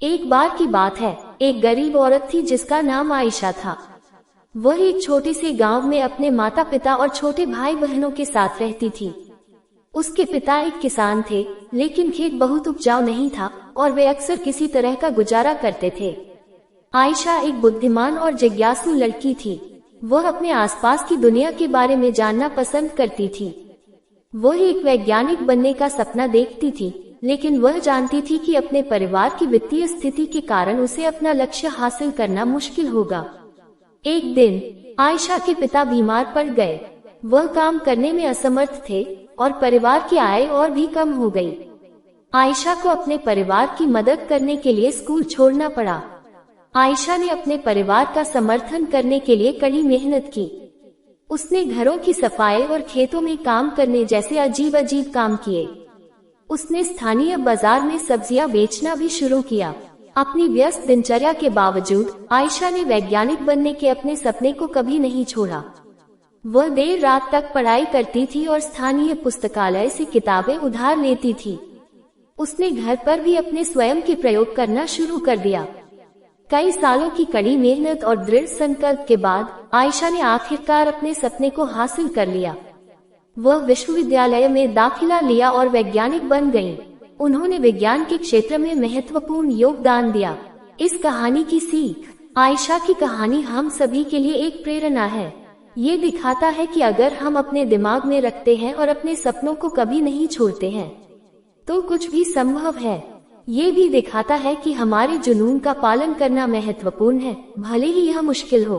एक बार की बात है, एक गरीब औरत थी जिसका नाम आयशा था। वह एक छोटे से गांव में अपने माता पिता और छोटे भाई बहनों के साथ रहती थी। उसके पिता एक किसान थे, लेकिन खेत बहुत उपजाऊ नहीं था और वे अक्सर किसी तरह का गुजारा करते थे। आयशा एक बुद्धिमान और जिज्ञासु लड़की थी। वह अपने आसपास की दुनिया के बारे में जानना पसंद करती थी। वह एक वैज्ञानिक बनने का सपना देखती थी, लेकिन वह जानती थी कि अपने परिवार की वित्तीय स्थिति के कारण उसे अपना लक्ष्य हासिल करना मुश्किल होगा। एक दिन आयशा के पिता बीमार पड़ गए। वह काम करने में असमर्थ थे और परिवार की आय और भी कम हो गई। आयशा को अपने परिवार की मदद करने के लिए स्कूल छोड़ना पड़ा। आयशा ने अपने परिवार का समर्थन करने के लिए कड़ी मेहनत की। उसने घरों की सफाई और खेतों में काम करने जैसे अजीब अजीब काम किए। उसने स्थानीय बाजार में सब्जियां बेचना भी शुरू किया। अपनी व्यस्त दिनचर्या के बावजूद आयशा ने वैज्ञानिक बनने के अपने सपने को कभी नहीं छोड़ा। वह देर रात तक पढ़ाई करती थी और स्थानीय पुस्तकालय से किताबें उधार लेती थी। उसने घर पर भी अपने स्वयं के प्रयोग करना शुरू कर दिया। कई सालों की कड़ी मेहनत और दृढ़ संकल्प के बाद आयशा ने आखिरकार अपने सपने को हासिल कर लिया। वह विश्वविद्यालय में दाखिला लिया और वैज्ञानिक बन गईं। उन्होंने विज्ञान के क्षेत्र में महत्वपूर्ण योगदान दिया। इस कहानी की सीख: आयशा की कहानी हम सभी के लिए एक प्रेरणा है। ये दिखाता है कि अगर हम अपने दिमाग में रखते हैं और अपने सपनों को कभी नहीं छोड़ते हैं, तो कुछ भी संभव है। ये भी दिखाता है कि हमारे जुनून का पालन करना महत्वपूर्ण है, भले ही यह मुश्किल हो।